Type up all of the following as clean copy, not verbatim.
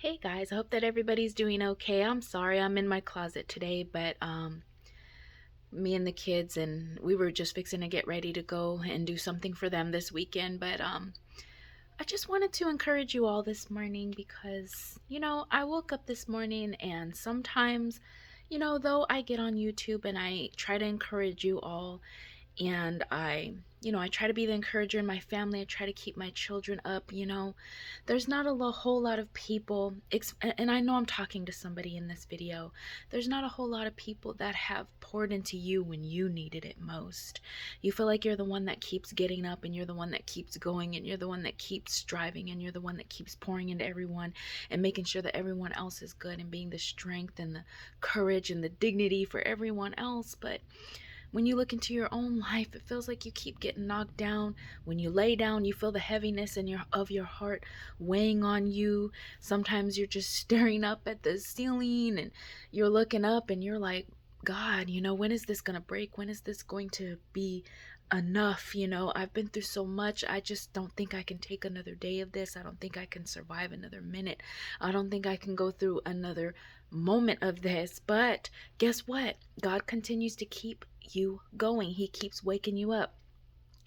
Hey guys, I hope that everybody's doing okay. I'm sorry I'm in my closet today, but me and the kids and we were just fixing to get ready to go and do something for them this weekend, but I just wanted to encourage you all this morning because, I woke up this morning and sometimes, though I get on YouTube and I try to encourage you all, and I try to be the encourager in my family. I try to keep my children up. There's not a whole lot of people, and I know I'm talking to somebody in this video. There's not a whole lot of people that have poured into you when you needed it most. You feel like you're the one that keeps getting up, and you're the one that keeps going, and you're the one that keeps striving, and you're the one that keeps pouring into everyone and making sure that everyone else is good and being the strength and the courage and the dignity for everyone else. But when you look into your own life, it feels like you keep getting knocked down. When you lay down, you feel the heaviness of your heart weighing on you. Sometimes you're just staring up at the ceiling and you're looking up and you're like, God, when is this going to break? When is this going to be enough? I've been through so much. I just don't think I can take another day of this. I don't think I can survive another minute. I don't think I can go through another moment of this. But guess what? God continues to keep you going. He keeps waking you up.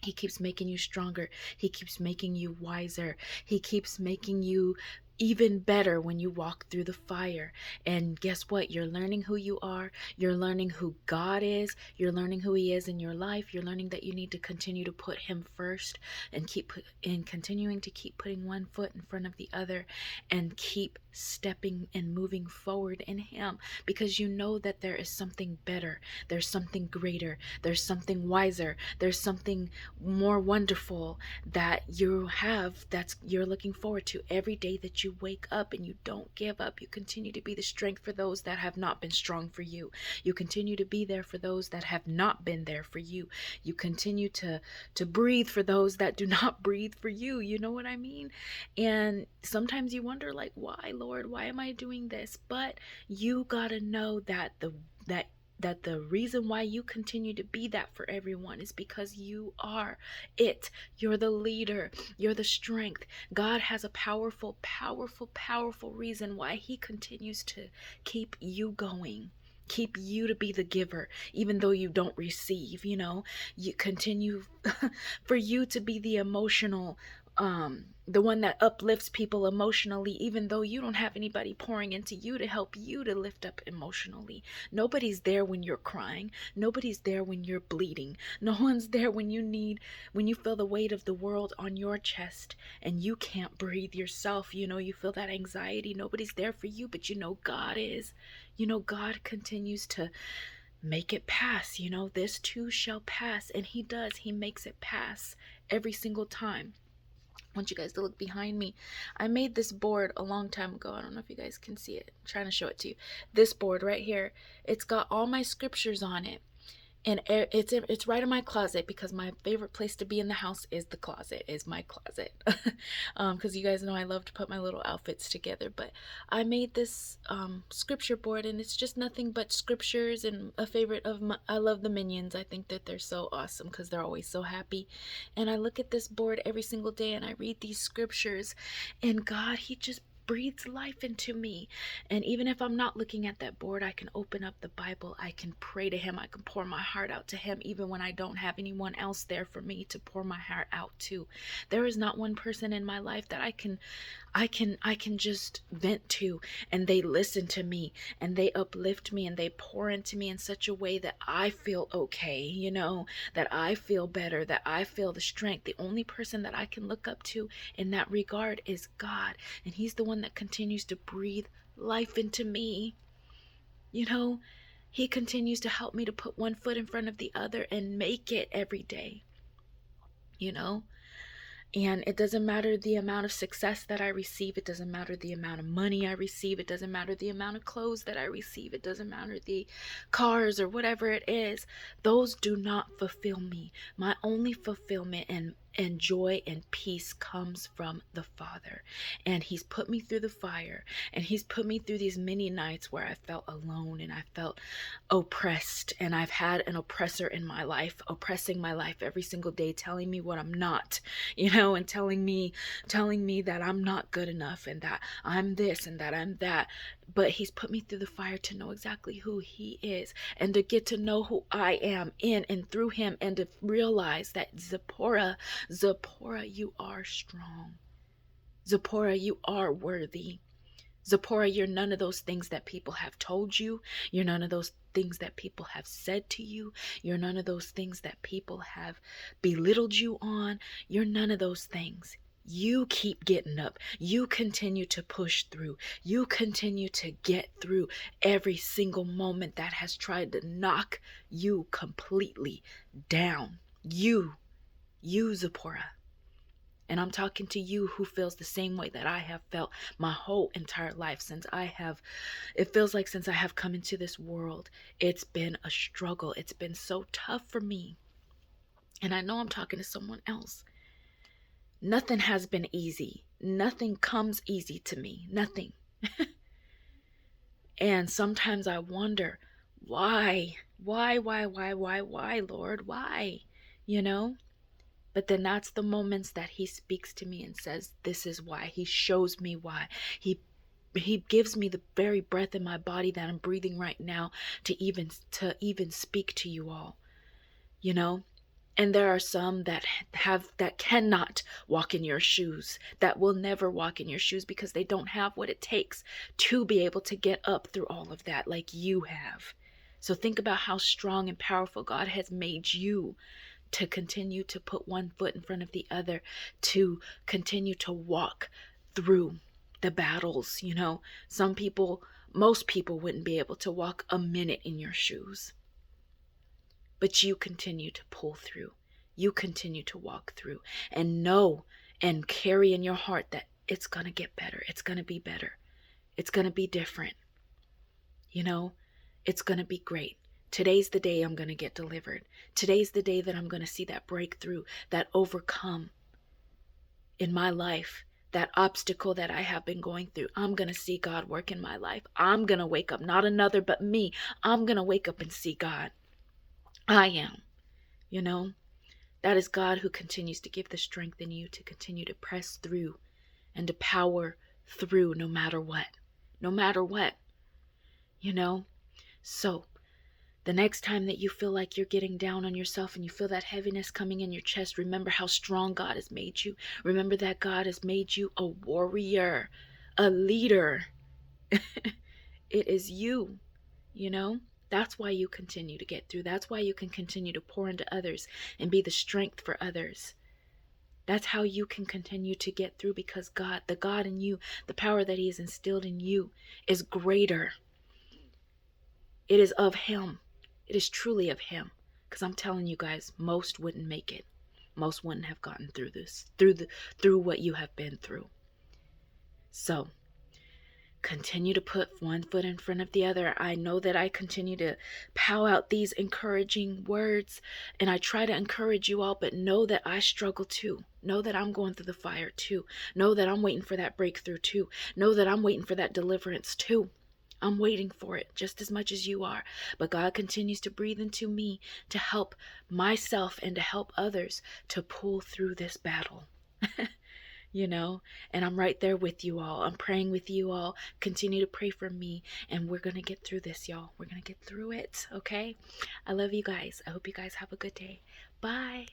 He keeps making you stronger. He keeps making you wiser. He keeps making you even better when you walk through the fire. And guess what? You're learning who you are. You're learning who God is. You're learning who He is in your life. You're learning that you need to continue to put Him first and continuing to keep putting one foot in front of the other and keep stepping and moving forward in Him, because you know that there is something better. There's something greater. There's something wiser. There's something more wonderful that you're looking forward to every day that you wake up, and you don't give up. You continue to be the strength for those that have not been strong for you. You continue to be there for those that have not been there for you. You continue to breathe for those that do not breathe for you. You know what I mean? And sometimes you wonder, like, why, Lord, why am I doing this? But you gotta know that the reason why you continue to be that for everyone is because you are it. You're the leader. You're the strength. God has a powerful, powerful, powerful reason why He continues to keep you going. Keep you to be the giver, even though you don't receive. You continue for you to be the emotional, the one that uplifts people emotionally, even though you don't have anybody pouring into you to help you to lift up emotionally. Nobody's there when you're crying. Nobody's there when you're bleeding. No one's there when you feel the weight of the world on your chest and you can't breathe yourself. You feel that anxiety. Nobody's there for you, but God is. God continues to make it pass. This too shall pass, and He does. He makes it pass every single time. I want you guys to look behind me. I made this board a long time ago. I don't know if you guys can see it. I'm trying to show it to you. This board right here, it's got all my scriptures on it. And it's right in my closet, because my favorite place to be in the house is the closet, is my closet. Because you guys know I love to put my little outfits together. But I made this scripture board, and it's just nothing but scriptures. And a favorite of I love the Minions. I think that they're so awesome because they're always so happy. And I look at this board every single day and I read these scriptures, and God, He just breathes life into me. And even if I'm not looking at that board, I can open up the Bible. I can pray to Him. I can pour my heart out to Him, even when I don't have anyone else there for me to pour my heart out to. There is not one person in my life that I can just vent to, and they listen to me and they uplift me and they pour into me in such a way that I feel okay, that I feel better, that I feel the strength. The only person that I can look up to in that regard is God, and He's the one that continues to breathe life into me. He continues to help me to put one foot in front of the other and make it every day. And it doesn't matter the amount of success that I receive. It doesn't matter the amount of money I receive. It doesn't matter the amount of clothes that I receive. It doesn't matter the cars or whatever it is. Those do not fulfill me. My only fulfillment and and joy and peace comes from the Father. And he's put me through the fire, and he's put me through these many nights where I felt alone and I felt oppressed, and I've had an oppressor in my life oppressing my life every single day, telling me what I'm not, and telling me that I'm not good enough and that I'm this and that I'm that. But he's put me through the fire to know exactly who he is, and to get to know who I am in and through him, and to realize that Zipporah, you are strong. Zipporah, you are worthy. Zipporah, you're none of those things that people have told you. You're none of those things that people have said to you. You're none of those things that people have belittled you on. You're none of those things. You keep getting up. You continue to push through. You continue to get through every single moment that has tried to knock you completely down. You, Zipporah. And I'm talking to you who feels the same way that I have felt my whole entire life it feels like since I have come into this world, it's been a struggle. It's been so tough for me. And I know I'm talking to someone else. Nothing has been easy. Nothing comes easy to me. Nothing. And sometimes I wonder, why? Why, Lord? Why? But then that's the moments that he speaks to me and says, this is why. He shows me why. He gives me the very breath in my body that I'm breathing right now to even speak to you all. And there are some that cannot walk in your shoes, that will never walk in your shoes because they don't have what it takes to be able to get up through all of that like you have. So think about how strong and powerful God has made you to continue to put one foot in front of the other, to continue to walk through the battles. Most people wouldn't be able to walk a minute in your shoes. But you continue to pull through. You continue to walk through and know and carry in your heart that it's going to get better. It's going to be better. It's going to be different. It's going to be great. Today's the day I'm going to get delivered. Today's the day that I'm going to see that breakthrough, that overcome in my life, that obstacle that I have been going through. I'm going to see God work in my life. I'm going to wake up, not another, but me. I'm going to wake up and see God. I am, that is God who continues to give the strength in you to continue to press through and to power through no matter what, So the next time that you feel like you're getting down on yourself and you feel that heaviness coming in your chest, remember how strong God has made you. Remember that God has made you a warrior, a leader. It is you, That's why you continue to get through. That's why you can continue to pour into others and be the strength for others. That's how you can continue to get through, because God, the God in you, the power that he has instilled in you is greater. It is of him. It is truly of him. Because I'm telling you guys, most wouldn't make it. Most wouldn't have gotten through this, through what you have been through. So continue to put one foot in front of the other. I know that I continue to pow out these encouraging words, and I try to encourage you all, but know that I struggle too. Know that I'm going through the fire too. Know that I'm waiting for that breakthrough too. Know that I'm waiting for that deliverance too. I'm waiting for it just as much as you are. But God continues to breathe into me to help myself and to help others to pull through this battle. And I'm right there with you all. I'm praying with you all. Continue to pray for me, and we're going to get through this, y'all. We're going to get through it, okay? I love you guys. I hope you guys have a good day. Bye.